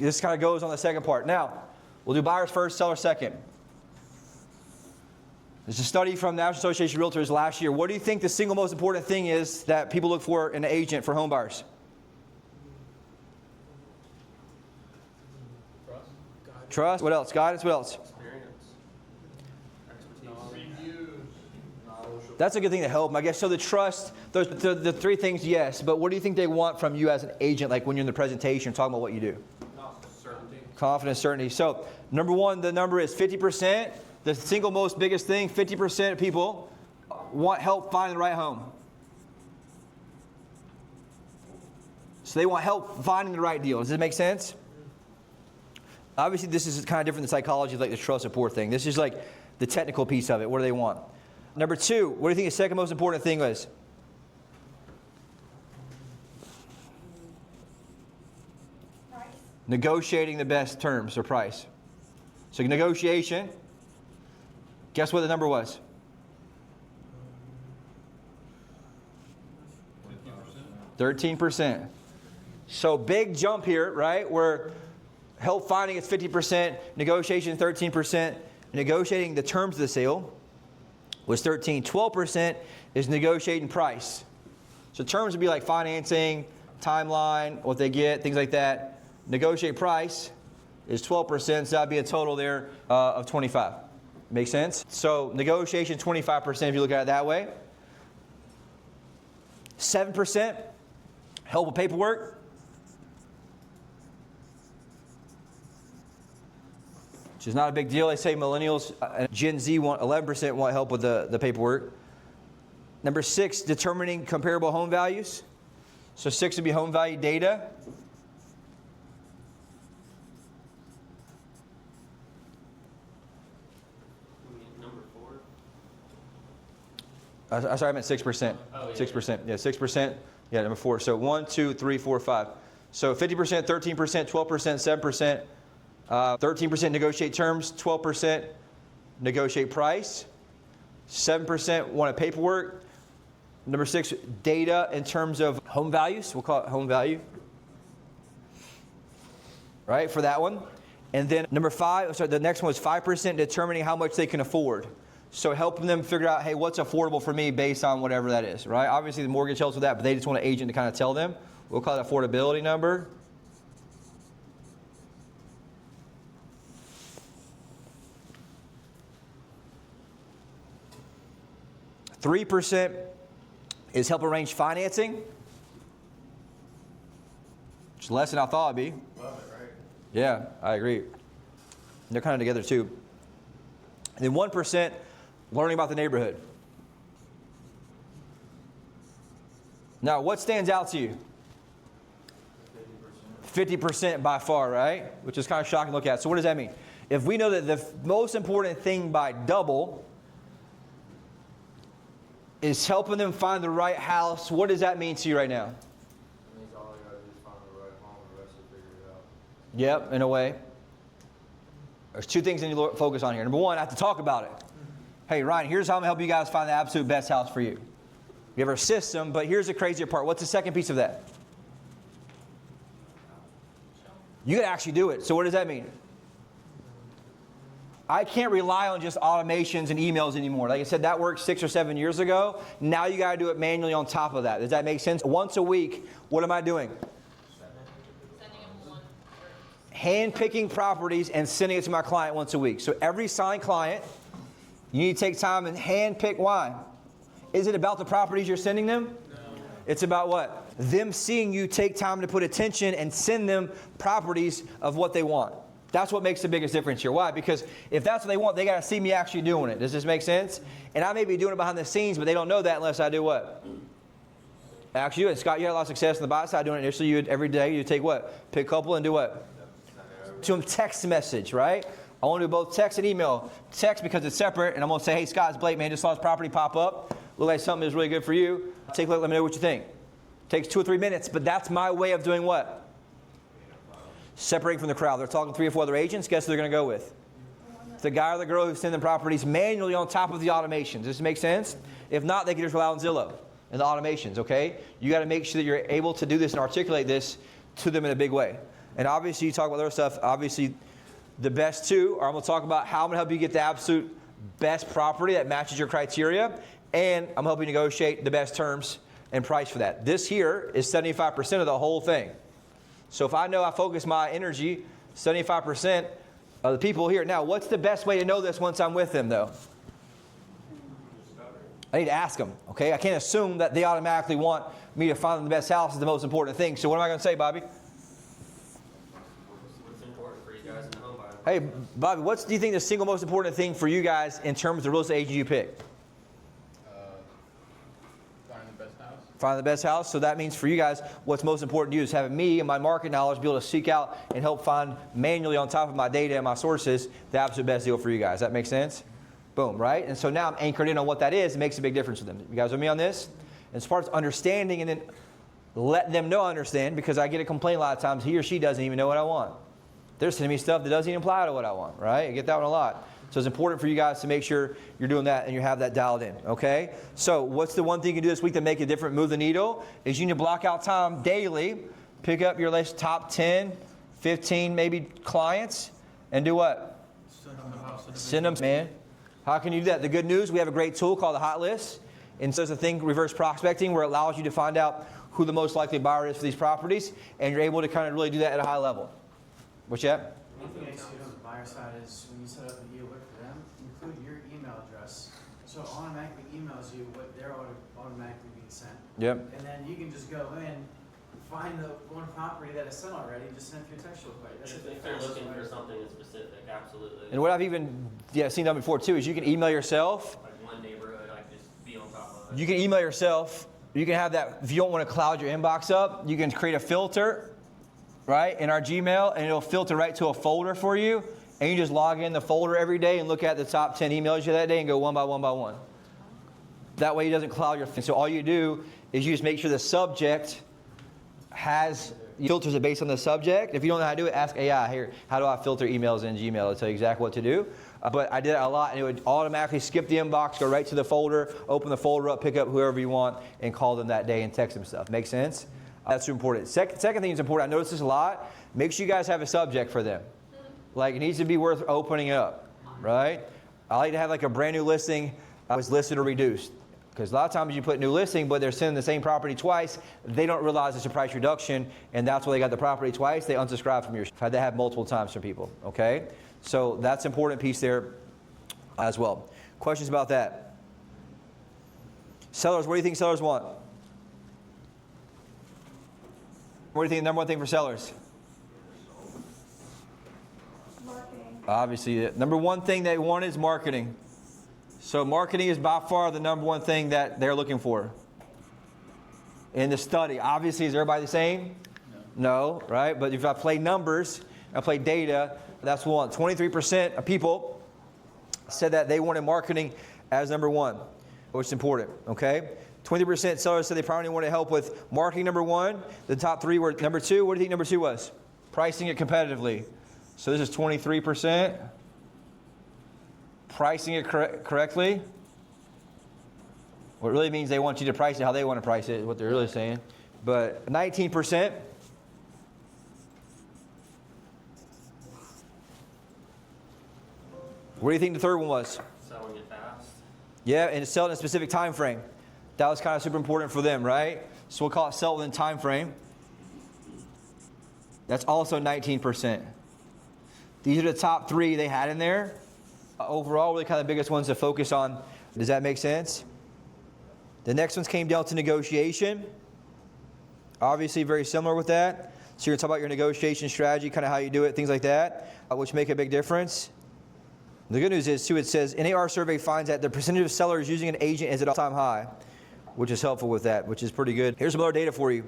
This kind of goes on the second part. Now, we'll do buyers first, sellers second. There's a study from the National Association of Realtors last year. What do you think the single most important thing is that people look for in an agent for home buyers? Trust. What else? Guidance. What else? Experience. Expertise. Reviews. That's a good thing to help them, I guess. So the trust, the three things, yes. But what do you think they want from you as an agent, like when you're in the presentation talking about what you do? Certainty. Confidence, certainty. So number one, the number is 50%. The single most biggest thing, 50% of people want help finding the right home. So they want help finding the right deal. Does this make sense? Obviously, this is kind of different than psychology, like the trust support thing. This is like the technical piece of it. What do they want? Number two, what do you think the second most important thing is? Price. Negotiating the best terms or price. So negotiation. Guess what the number was? 13%. So big jump here, right? Where help finding is 50%, negotiation 13%, negotiating the terms of the sale was 13. 12% is negotiating price. So terms would be like financing, timeline, what they get, things like that. Negotiate price is 12%, so that'd be a total there of 25. Make sense? So negotiation 25% if you look at it that way. 7% help with paperwork. Which is not a big deal. They say millennials and Gen Z want 11% want help with the paperwork. Number 6, determining comparable home values. So 6 would be home value data. Number 4. Sorry, I meant 6%. Oh, yeah. 6%. Yeah, 6%. Yeah, number 4. So 1, 2, 3, 4, 5. So 50%, 13%, 12%, 7%. 13% negotiate terms, 12% negotiate price, 7% wanted paperwork. Number 6, data in terms of home values. We'll call it home value. Right, for that one. And then number 5, sorry, the next one was 5% determining how much they can afford. So helping them figure out, hey, what's affordable for me based on whatever that is, right? Obviously the mortgage helps with that, but they just want an agent to kind of tell them. We'll call it affordability number. 3% is help arrange financing, which is less than I thought it'd be. Love it, right? Yeah, I agree. They're kind of together too. And then 1%, learning about the neighborhood. Now, what stands out to you? 50% by far, right? Which is kind of shocking to look at. So what does that mean? If we know that the most important thing by double is helping them find the right house, what does that mean to you right now? It means all you gotta do is find the right home, the rest will figure it out. Yep, in a way. There's 2 things I need to focus on here. Number 1, I have to talk about it. Hey, Ryan, here's how I'm going to help you guys find the absolute best house for you. We have our system, but here's the crazier part. What's the second piece of that? You got to actually do it. So what does that mean? I can't rely on just automations and emails anymore. Like I said, that worked 6 or 7 years ago. Now you got to do it manually on top of that. Does that make sense? Once a week, what am I doing? Sending them one. Hand-picking properties and sending it to my client once a week. So every signed client, you need to take time and hand-pick. Why? Is it about the properties you're sending them? No. It's about what? Them seeing you take time to put attention and send them properties of what they want. That's what makes the biggest difference here. Why? Because if that's what they want, they got to see me actually doing it. Does this make sense? And I may be doing it behind the scenes, but they don't know that unless I do what? Actually do it. Scott, you had a lot of success on the buy side doing it initially. Every day you take what? Pick a couple and do what? To them text message, right? I want to do both text and email. Text because it's separate, and I'm going to say, hey, Scott, it's Blake, man, just saw this property pop up. Look like something is really good for you. Take a look, let me know what you think. Takes 2 or 3 minutes, but that's my way of doing what? Separating from the crowd. They're talking 3 or 4 other agents. Guess who they're going to go with? The guy or the girl who's sending properties manually on top of the automations. Does this make sense? If not, they can just rely on Zillow and the automations, okay? You got to make sure that you're able to do this and articulate this to them in a big way. And obviously, you talk about other stuff. Obviously, the best two are I'm going to talk about how I'm going to help you get the absolute best property that matches your criteria, and I'm helping you negotiate the best terms and price for that. This here is 75% of the whole thing. So if I know I focus my energy, 75% of the people here. Now, what's the best way to know this once I'm with them, though? I need to ask them, okay? I can't assume that they automatically want me to find them the best house is the most important thing. So what am I going to say, Bobby? What's important for you guys in the home buying? Hey, Bobby, what do you think the single most important thing for you guys in terms of the real estate agent you pick? Finding the best house. Find the best house. So that means for you guys, what's most important to you is having me and my market knowledge be able to seek out and help find manually on top of my data and my sources the absolute best deal for you guys. That makes sense? Boom, right? And so now I'm anchored in on what that is. It makes a big difference for them. You guys with me on this? And as far as understanding and then letting them know I understand, because I get a complaint a lot of times, he or she doesn't even know what I want. They're sending me stuff that doesn't even apply to what I want, right? I get that one a lot. So it's important for you guys to make sure you're doing that and you have that dialed in, okay? So what's the one thing you can do this week to make a difference, move the needle, is you need to block out time daily, pick up your list, top 10, 15 maybe clients, and do what? Send them, man. How can you do that? The good news, we have a great tool called the Hot List. And so it's a thing, reverse prospecting, where it allows you to find out who the most likely buyer is for these properties, and you're able to kind of really do that at a high level. What's that? One thing I see on the buyer side is when you set up an e-alert for them, include your email address. So it automatically emails you what they're automatically being sent. Yep. And then you can just go in, find the one property that is sent already, and just send it through text real quick. That's If the they're fastest looking way. for something that's specific, absolutely. And what I've even seen done before too is you can email yourself. Like one neighborhood, I can just be on top of it. You can email yourself. You can have that, if you don't want to cloud your inbox up, you can create a filter, right, in our Gmail, and it'll filter right to a folder for you. And you just log in the folder every day and look at the top 10 emails you that day and go one by one by one. That way it doesn't cloud your, so all you do is you just make sure the subject has, filters it based on the subject. If you don't know how to do it, ask AI, here, how do I filter emails in Gmail? It'll tell you exactly what to do. But I did it a lot, and it would automatically skip the inbox, go right to the folder, open the folder up, pick up whoever you want, and call them that day and text them stuff. Make sense? That's important. Second thing that's important, I notice this a lot, make sure you guys have a subject for them. Like, it needs to be worth opening up, right? I like to have like a brand new listing, was listed or reduced. Because a lot of times you put new listing, but they're sending the same property twice. They don't realize it's a price reduction, and that's why they got the property twice. They unsubscribe from yours. I've had that happen multiple times from people, okay? So that's an important piece there as well. Questions about that? Sellers, what do you think sellers want? What do you think the number one thing for sellers? Marketing. Obviously, the number one thing they want is marketing. So marketing is by far the number one thing that they're looking for. In the study, obviously, is everybody the same? No, right? But if I play numbers, I play data, that's what 23% of people said that they wanted marketing as number one, which is important, okay? 20% sellers said they probably wanted help with marketing number one. The top three were number two. What do you think number two was? Pricing it competitively. So this is 23%. Pricing it correctly. What it really means they want you to price it how they want to price it is what they're really saying. But 19%. What do you think the third one was? Selling it fast. Yeah, and sell it in a specific time frame. That was kind of super important for them, right? So we'll call it sell within time frame. That's also 19%. These are the top three they had in there. Overall, really kind of the biggest ones to focus on. Does that make sense? The next ones came down to negotiation. Obviously, very similar with that. So you're going to talk about your negotiation strategy, kind of how you do it, things like that, which make a big difference. The good news is, too, it says, NAR survey finds that the percentage of sellers using an agent is at all-time high, which is helpful with that, which is pretty good. Here's some other data for you.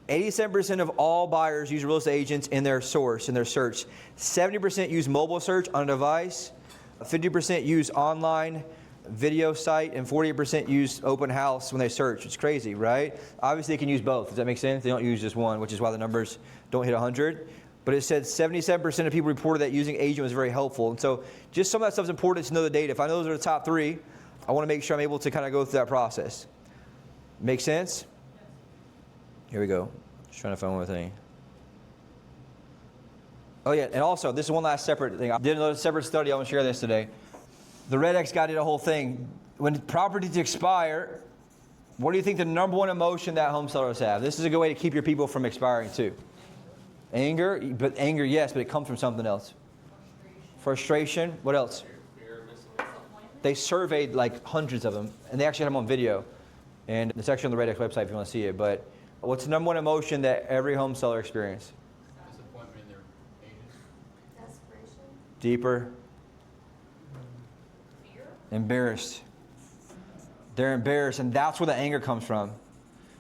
87% of all buyers use real estate agents in their source, in their search. 70% use mobile search on a device. 50% use online video site, and 48% use open house when they search. It's crazy, right? Obviously, they can use both. Does that make sense? They don't use just one, which is why the numbers don't hit 100. But it said 77% of people reported that using agent was very helpful. And so just some of that stuff is important to know the data. If I know those are the top three, I want to make sure I'm able to kind of go through that process. Make sense? Here we go. Just trying to find one more thing. Oh yeah, and also, this is one last separate thing. I did another separate study. I want to share this today. The Red X guy did a whole thing. When properties expire, what do you think the number one emotion that home sellers have? This is a good way to keep your people from expiring too. Anger, but anger, yes, but it comes from something else. Frustration. What else? Fear of missing out. They surveyed like hundreds of them, and they actually had them on video. And it's actually on the Red X website if you want to see it. But what's the number one emotion that every home seller experiences? Disappointment in their agents. Desperation. Deeper. Fear. Embarrassed. They're embarrassed, and that's where the anger comes from.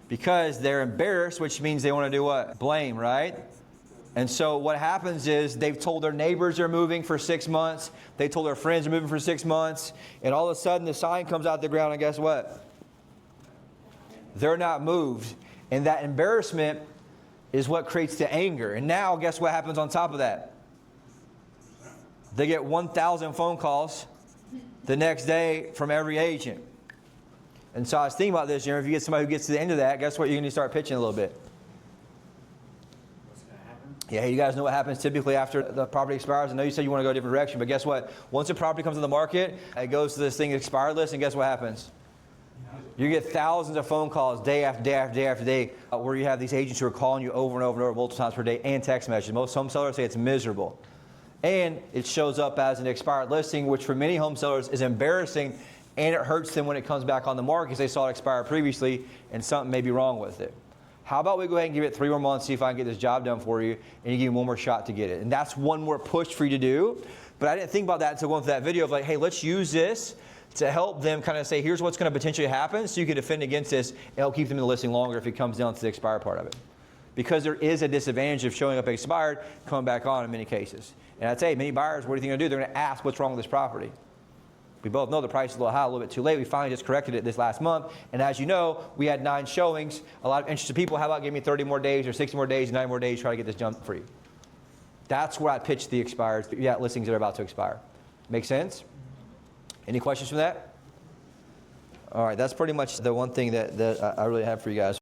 Because they're embarrassed, which means they want to do what? Blame, right? And so what happens is they've told their neighbors they're moving for 6 months. They told their friends they're moving for 6 months. And all of a sudden the sign comes out the ground, and guess what? They're not moved. And that embarrassment is what creates the anger. And now guess what happens on top of that? They get 1,000 phone calls the next day from every agent. And so I was thinking about this, if you get somebody who gets to the end of that, guess what? You're going to start pitching a little bit. What's going to happen? Yeah, you guys know what happens typically after the property expires. I know you said you want to go a different direction, but guess what? Once a property comes on the market, it goes to this thing expired list, and guess what happens? You get thousands of phone calls day after day after day after day where you have these agents who are calling you over and over and over multiple times per day, and text messages. Most home sellers say it's miserable. And it shows up as an expired listing, which for many home sellers is embarrassing, and it hurts them when it comes back on the market because they saw it expire previously and something may be wrong with it. How about we go ahead and give it 3 more months, see if I can get this job done for you, and you give me one more shot to get it. And that's one more push for you to do. But I didn't think about that until going through that video of like, hey, let's use this to help them kind of say, here's what's going to potentially happen so you can defend against this and help keep them in the listing longer if it comes down to the expired part of it. Because there is a disadvantage of showing up expired, coming back on in many cases. And I'd say many buyers, what do you think they're going to do? They're going to ask what's wrong with this property. We both know the price is a little high, a little bit too late. We finally just corrected it this last month. And as you know, we had 9 showings. A lot of interested people. How about give me 30 more days or 60 more days, 9 more days, try to get this done for you. That's where I pitch the expired listings that are about to expire. Make sense? Any questions from that? All right, that's pretty much the one thing that I really have for you guys.